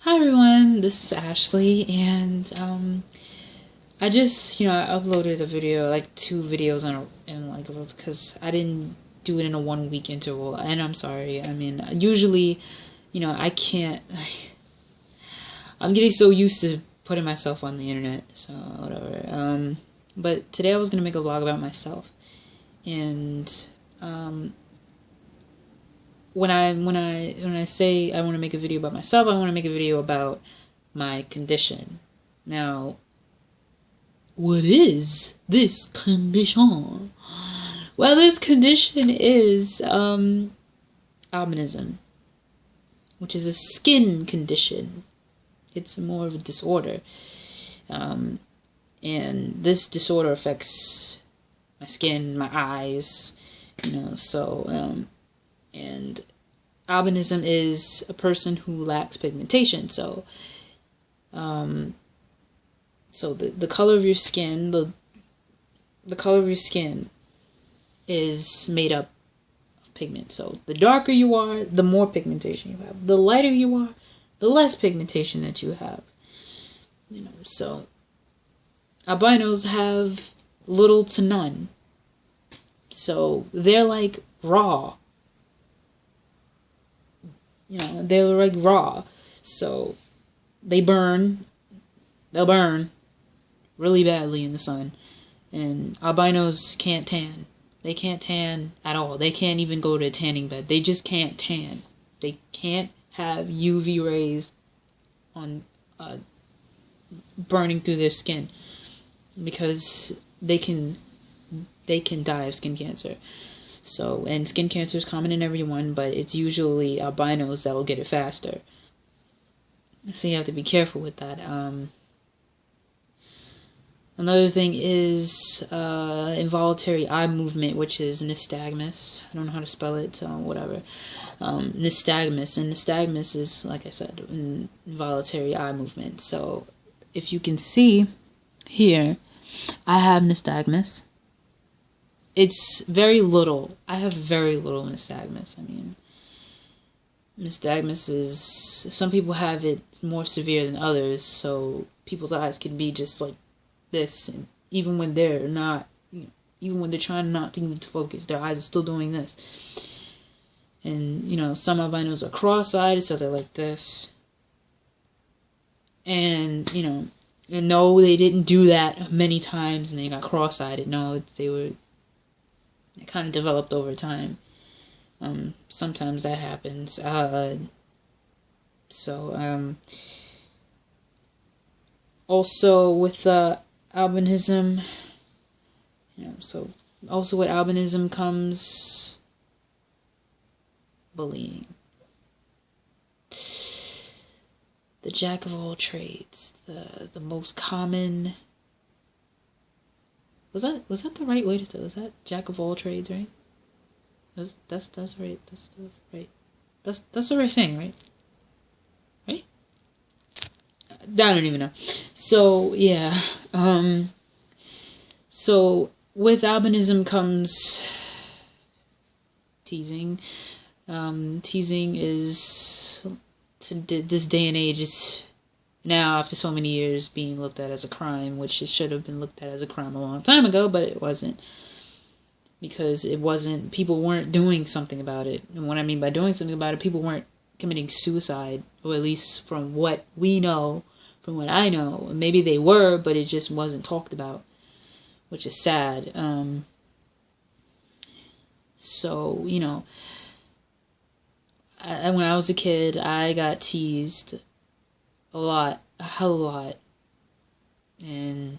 Hi everyone, this is Ashley, and I just, I uploaded a video, like 2 videos in like, because I didn't do it in a 1 week interval, and I'm sorry. I mean, usually, I can't, I'm getting so used to putting myself on the internet, so whatever. But today I was gonna make a vlog about myself, and when I say I want to make a video about myself, I want to make a video about my condition. Now, what is this condition? Well, this condition is albinism, which is a skin condition. It's more of a disorder, and this disorder affects my skin, my eyes, and albinism is a person who lacks pigmentation. So, the color of your skin, the color of your skin is made up of pigment. So the darker you are, the more pigmentation you have. The lighter you are, the less pigmentation that you have. So albinos have little to none. So they're like raw. They're like raw. So they'll burn really badly in the sun. And albinos can't tan. They can't tan at all. They can't even go to a tanning bed. They just can't tan. They can't have UV rays on burning through their skin, because they can die of skin cancer. So, and skin cancer is common in everyone, but it's usually albinos that will get it faster. So you have to be careful with that. Another thing is involuntary eye movement, which is nystagmus. I don't know how to spell it, so whatever. Nystagmus. And nystagmus is, like I said, involuntary eye movement. So if you can see here, I have nystagmus. It's very little. I have very little nystagmus. I mean, nystagmus is, some people have it more severe than others, so people's eyes can be just like this, and even when they're not, even when they're trying not to even focus, their eyes are still doing this. And some albinos are cross-eyed, so they're like this. And and no, they didn't do that many times and they got cross-eyed. No, it kind of developed over time. Sometimes that happens. Also with albinism, also with albinism comes bullying. The jack of all trades, the most common. Was that the right way to say it? Was that jack of all trades, right? That's right. That's the right. That's the right saying, right? Right? I don't even know. So yeah. So with albinism comes teasing. Teasing is, to this day and age, it's now, after so many years, being looked at as a crime, which it should have been looked at as a crime a long time ago, but it wasn't. Because people weren't doing something about it. And what I mean by doing something about it, people weren't committing suicide, or at least from what we know, from what I know. Maybe they were, but it just wasn't talked about, which is sad. When I was a kid, I got teased a lot, a hell of a lot. And,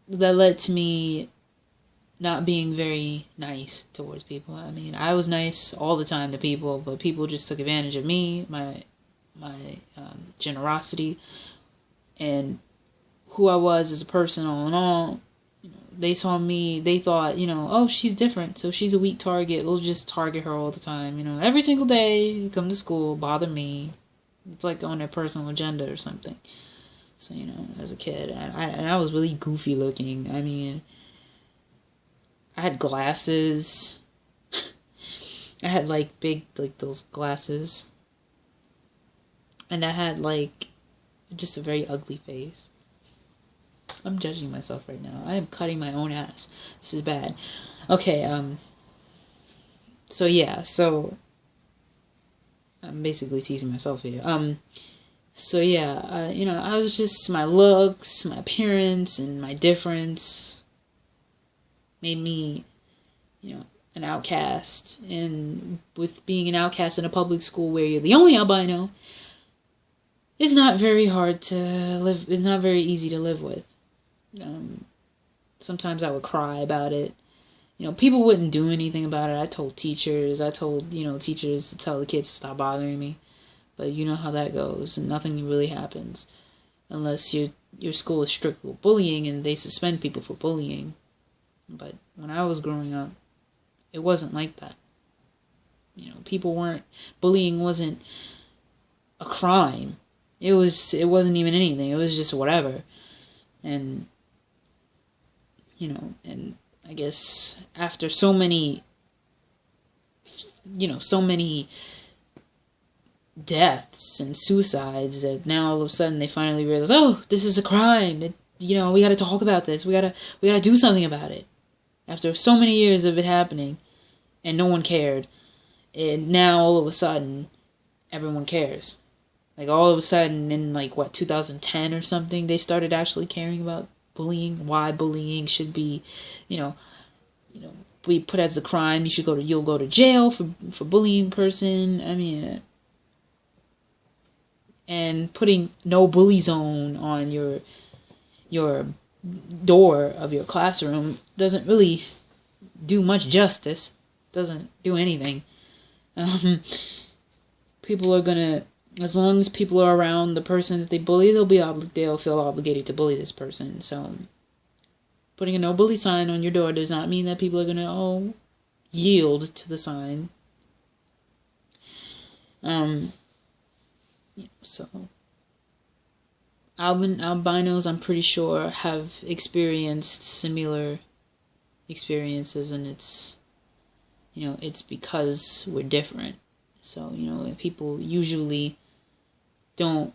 that led to me not being very nice towards people. I mean, I was nice all the time to people, but people just took advantage of me, my generosity, and who I was as a person all in all. They saw me, they thought, oh, she's different, so she's a weak target. We'll just target her all the time, every single day, come to school, bother me. It's like on their personal agenda or something. So, as a kid, and I was really goofy looking. I mean, I had glasses. I had like big, like those glasses. and I had like just a very ugly face. I'm judging myself right now. I am cutting my own ass. This is bad. Okay, so yeah, so I'm basically teasing myself here. So yeah, you know, I was just, my looks, my appearance, and my difference made me, you know, an outcast. And with being an outcast in a public school where you're the only albino, it's not very hard to live, it's not very easy to live with. Sometimes I would cry about it. You know, people wouldn't do anything about it. I told teachers to tell the kids to stop bothering me. But you know how that goes, and nothing really happens unless your school is strict with bullying and they suspend people for bullying. But when I was growing up, it wasn't like that. You know, bullying wasn't a crime. It wasn't even anything. It was just whatever. And you know, and I guess after so many deaths and suicides, that now all of a sudden they finally realize, oh, this is a crime. We got to talk about this. We got to do something about it. After so many years of it happening, and no one cared, and now all of a sudden, everyone cares. Like all of a sudden, in 2010 or something, they started actually caring about bullying. Why bullying should be, be put as a crime. You'll go to jail for bullying a person. I mean, and putting no bully zone on your door of your classroom doesn't really do much justice. Doesn't do anything. People are gonna, as long as people are around the person that they bully, they'll feel obligated to bully this person. So putting a no bully sign on your door does not mean that people are gonna yield to the sign. So albinos, I'm pretty sure, have experienced similar experiences, and it's because we're different. So, people usually don't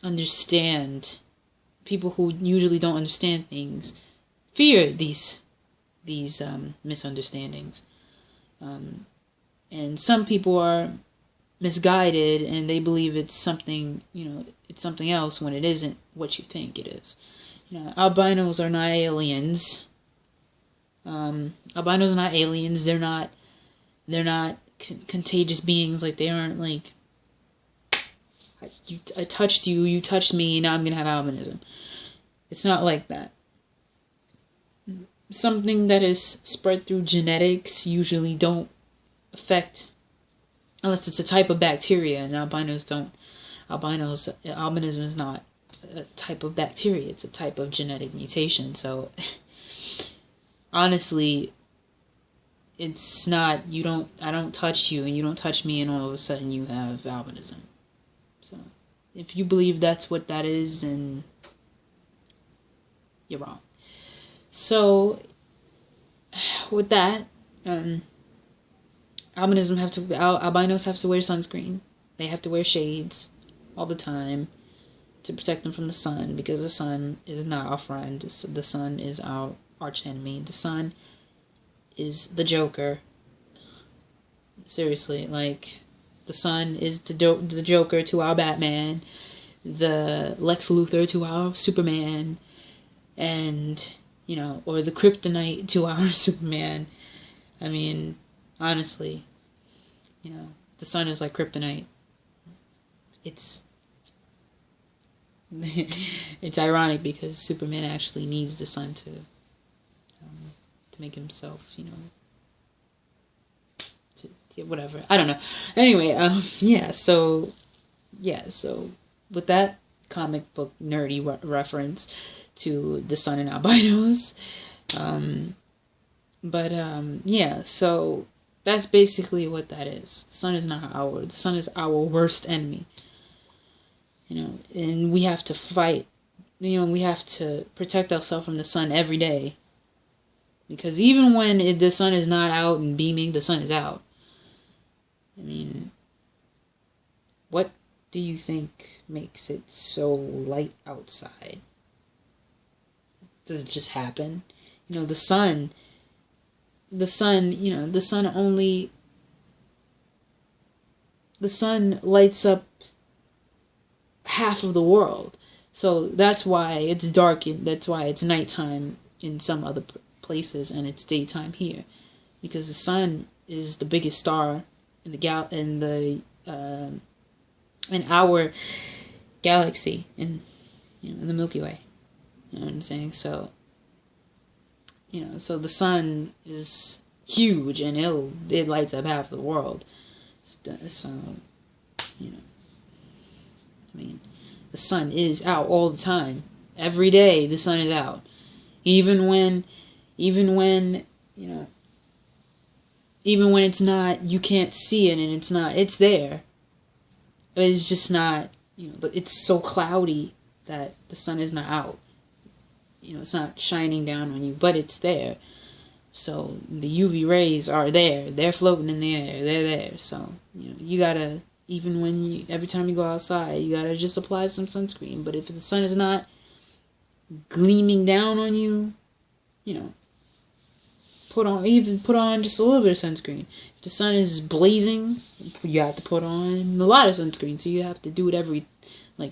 understand, people who usually don't understand things fear these misunderstandings. And some people are misguided and they believe it's something, it's something else when it isn't what you think it is. Albinos are not aliens. Albinos are not aliens. They're not contagious beings. Like, they aren't like, I touched you, you touched me, now I'm gonna have albinism. It's not like that. Something that is spread through genetics usually don't affect, unless it's a type of bacteria, and albinism is not a type of bacteria, it's a type of genetic mutation. So honestly, it's not, I don't touch you and you don't touch me and all of a sudden you have albinism. So if you believe that's what that is, then you're wrong. So with that, albinos have to wear sunscreen. They have to wear shades all the time to protect them from the sun, because the sun is not our friend. The sun is our arch enemy. The sun is the Joker. Seriously, like, the sun is the Joker to our Batman, the Lex Luthor to our Superman, and or the kryptonite to our Superman. I mean, honestly, the sun is like kryptonite. It's it's ironic because Superman actually needs the sun to make himself, whatever. I don't know. Anyway, So with that comic book nerdy reference to the sun and albinos, so that's basically what that is. The sun is our worst enemy. And we have to fight. We have to protect ourselves from the sun every day. Because even when the sun is not out and beaming, the sun is out. I mean, what do you think makes it so light outside? Does it just happen? The sun, the sun lights up half of the world. So that's why it's dark, and that's why it's nighttime in some other places and it's daytime here. Because the sun is the biggest star in in our galaxy, in the Milky Way. You know what I'm saying? So so the sun is huge, and it lights up half the world. So the sun is out all the time. Every day the sun is out. Even when it's not, you can't see it, and it's there. But it's just not, but it's so cloudy that the sun is not out. It's not shining down on you, but it's there. So the UV rays are there. They're floating in the air. They're there. So, you gotta, every time you go outside, you gotta just apply some sunscreen. But if the sun is not gleaming down on you, put on just a little bit of sunscreen. If the sun is blazing, you have to put on a lot of sunscreen. So you have to do it every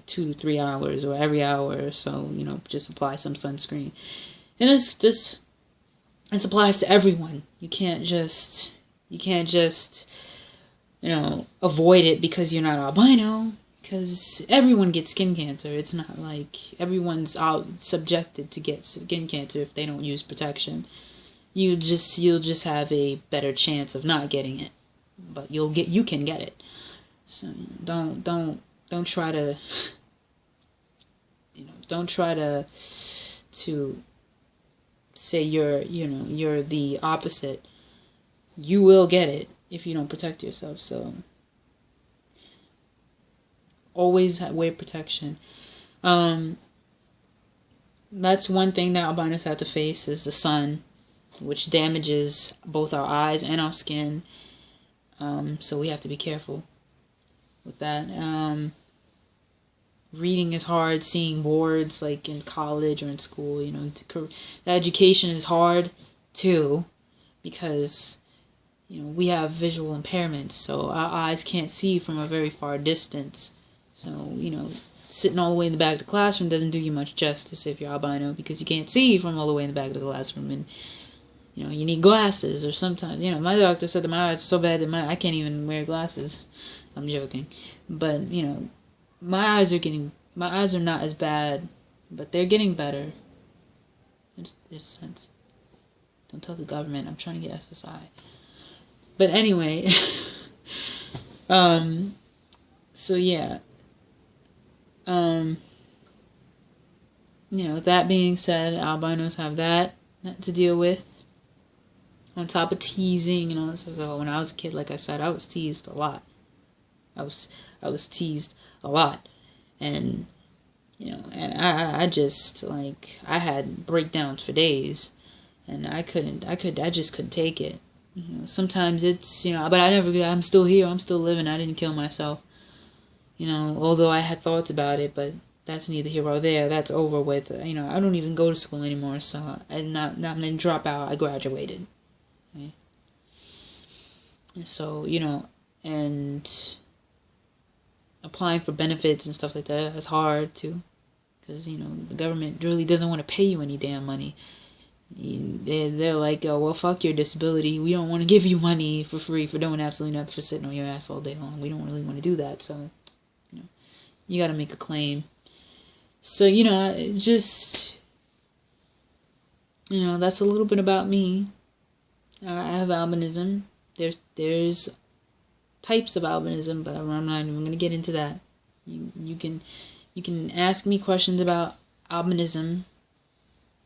2 to 3 hours, or every hour or so, just apply some sunscreen. And this applies to everyone. You can't just avoid it because you're not albino, because everyone gets skin cancer. It's not like everyone's subjected to get skin cancer if they don't use protection. You'll just have a better chance of not getting it, but you can get it. So don't try to say you're the opposite. You will get it if you don't protect yourself. So always wear protection. That's one thing that albinos have to face, is the sun, which damages both our eyes and our skin. So we have to be careful with that. Reading is hard. Seeing boards like in college or in school, the education is hard too, because we have visual impairments, so our eyes can't see from a very far distance. So sitting all the way in the back of the classroom doesn't do you much justice if you're albino, because you can't see from all the way in the back of the classroom, and you need glasses. Or sometimes, my doctor said that my eyes are so bad that I can't even wear glasses. I'm joking, but my eyes are not as bad, but they're getting better. In a sense. Don't tell the government. I'm trying to get SSI. But anyway, so yeah. That being said, albinos have that to deal with, on top of teasing and all that stuff. So when I was a kid, like I said, I was teased a lot. I was teased a lot, and I just I had breakdowns for days, and I just couldn't take it. Sometimes it's but I'm still here. I'm still living. I didn't kill myself. Although I had thoughts about it, but that's neither here or there. That's over with. I don't even go to school anymore, so I didn't drop out. I graduated. Okay? And so and applying for benefits and stuff like that is hard too, because the government really doesn't want to pay you any damn money. They're like, oh well, fuck your disability. We don't want to give you money for free for doing absolutely nothing, for sitting on your ass all day long. We don't really want to do that. So you got to make a claim. So just that's a little bit about me. I have albinism. There's types of albinism, but I'm not even going to get into that. You can ask me questions about albinism.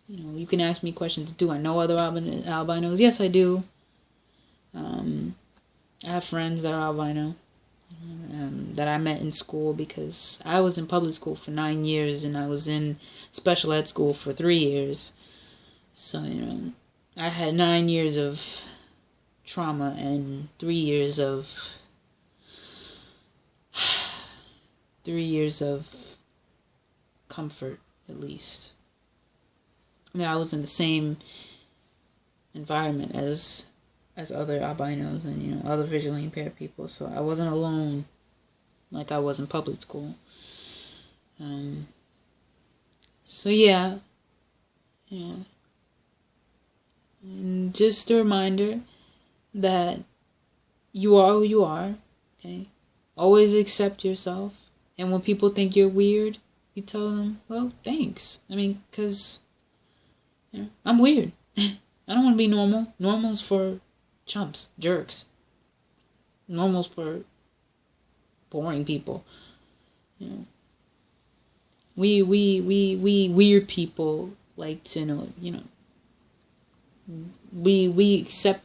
You can ask me questions. Do I know other albinos? Yes, I do. I have friends that are albino that I met in school, because I was in public school for 9 years and I was in special ed school for 3 years. So I had 9 years of trauma and 3 years of 3 years of comfort, at least. I was in the same environment as other albinos and other visually impaired people, so I wasn't alone like I was in public school. So yeah, and just a reminder that you are who you are. Okay, always accept yourself, and when people think you're weird, you tell them, well, thanks. I mean, because I'm weird. I don't want to be normal. Normal's for chumps, jerks. Normal's for boring people. We weird people like to we accept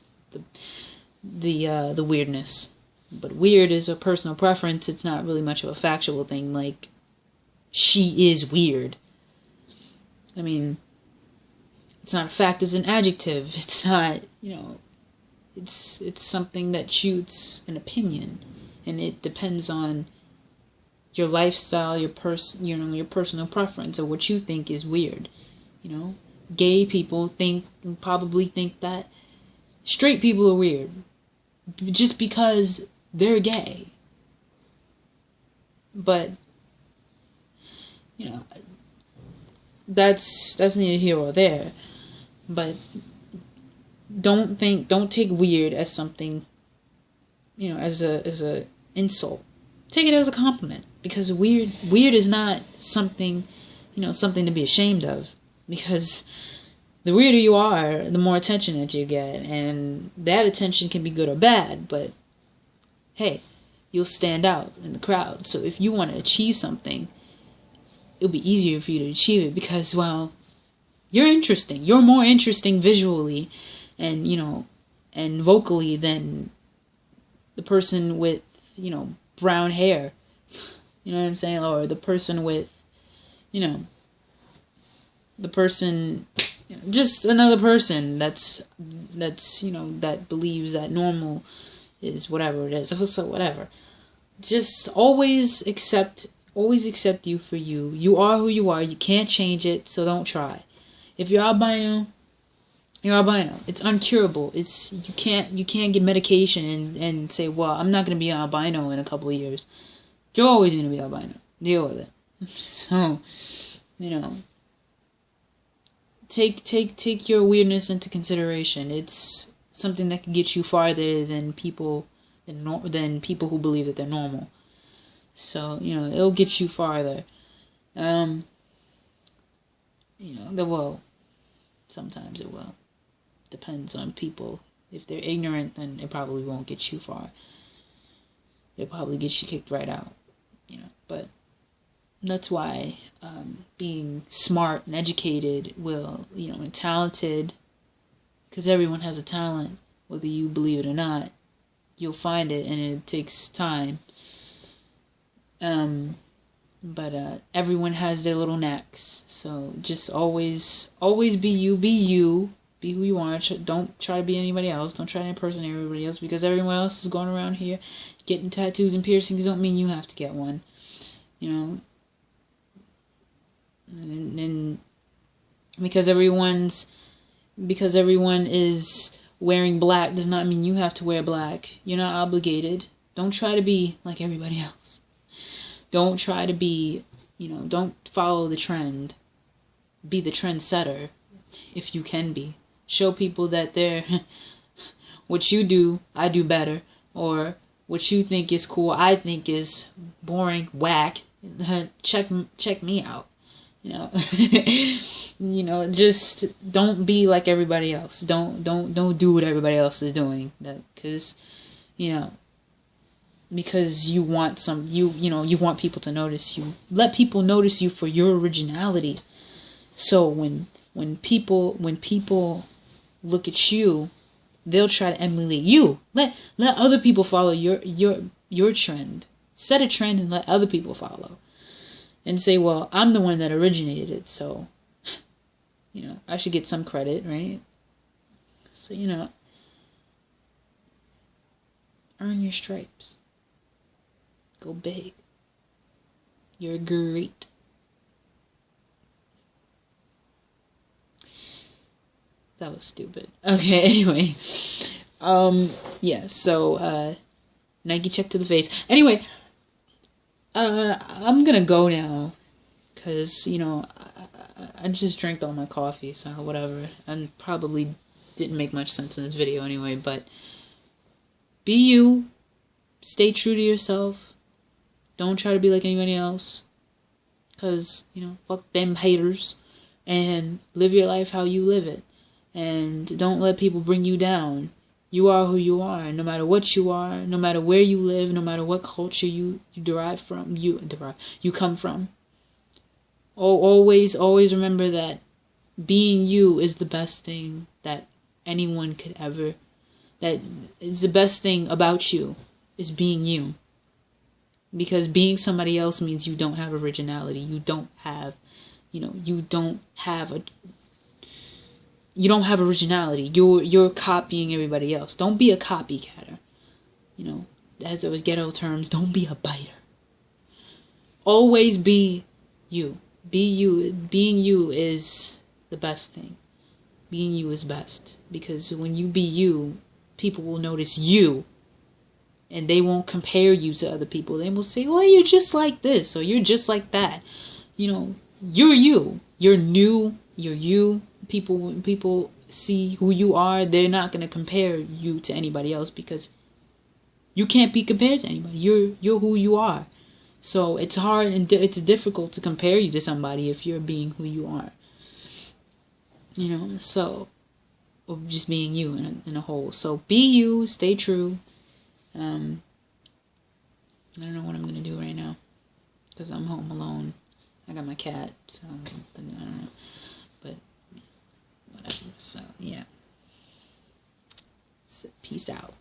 the weirdness, but weird is a personal preference. It's not really much of a factual thing. Like, she is weird. I mean, it's not a fact, it's an adjective. It's not, it's something that shoots an opinion, and it depends on your lifestyle, your personal preference, or what you think is weird. Gay people probably think that straight people are weird just because they're gay. But that's neither here or there. But don't take weird as something, as a insult. Take it as a compliment, because weird is not something, something to be ashamed of, because the weirder you are, the more attention that you get, and that attention can be good or bad, but hey, you'll stand out in the crowd. So if you want to achieve something, it'll be easier for you to achieve it because, well, you're interesting. You're more interesting visually and, and vocally than the person with, brown hair. You know what I'm saying? Or the person with, the person, just another person that's that believes that normal is whatever it is. So whatever. Just always accept you for you. You are who you are. You can't change it, so don't try. If you're albino, you're albino. It's uncurable. You can't get medication and say, well, I'm not gonna be an albino in a couple of years. You're always gonna be albino. Deal with it. So, take your weirdness into consideration. It's something that can get you farther than people who believe that they're normal. So, it'll get you farther. Sometimes it will. Depends on people. If they're ignorant, then it probably won't get you far. It'll probably get you kicked right out. But that's why being smart and educated and talented, because everyone has a talent, whether you believe it or not, you'll find it, and it takes time. But everyone has their little knacks, so just always be you, be who you are. Don't try to be anybody else. Don't try to impersonate everybody else, because everyone else is going around here getting tattoos and piercings. Don't mean you have to get one, and because everyone is wearing black does not mean you have to wear black. You're not obligated. Don't try to be like everybody else. Don't try to be, don't follow the trend. Be the trendsetter, if you can be. Show people that what you do, I do better. Or what you think is cool, I think is boring, whack. Check me out. Just don't be like everybody else. Don't do what everybody else is doing. Because you want you want people to notice you. Let people notice you for your originality. So when people look at you, they'll try to emulate you. Let other people follow your trend. Set a trend and let other people follow. And say, well, I'm the one that originated it, so I should get some credit, right? So earn your stripes. Go big. You're great. That was stupid. Okay, anyway. Yeah, so, Nike check to the face. Anyway, I'm gonna go now. Because, you know, I just drank all my coffee, so whatever. And probably didn't make much sense in this video anyway, but be you. Stay true to yourself. Don't try to be like anybody else. Because, you know, fuck them haters. And live your life how you live it. And don't let people bring you down. You are who you are, no matter what you are, no matter where you live, no matter what culture you derive from, you come from. Always remember that being you is the best thing that anyone could ever, that is the best thing about you, is being you. Because being somebody else means you don't have originality. You don't have originality. You're copying everybody else. Don't be a copycatter. You know, as those ghetto terms, don't be a biter. Always be you. Be you. Being you is the best thing. Being you is best. Because when you be you, people will notice you. And they won't compare you to other people. They will say, well, you're just like this. Or you're just like that. You know, you're you. You're new. You're you. When people see who you are, they're not going to compare you to anybody else. Because you can't be compared to anybody. You're who you are. So it's hard and it's difficult to compare you to somebody if you're being who you are. You know, so, or just being you in a whole. So be you, stay true. I don't know what I'm going to do right now. Because I'm home alone. I got my cat, so I don't know. But, whatever. So, yeah. So, peace out.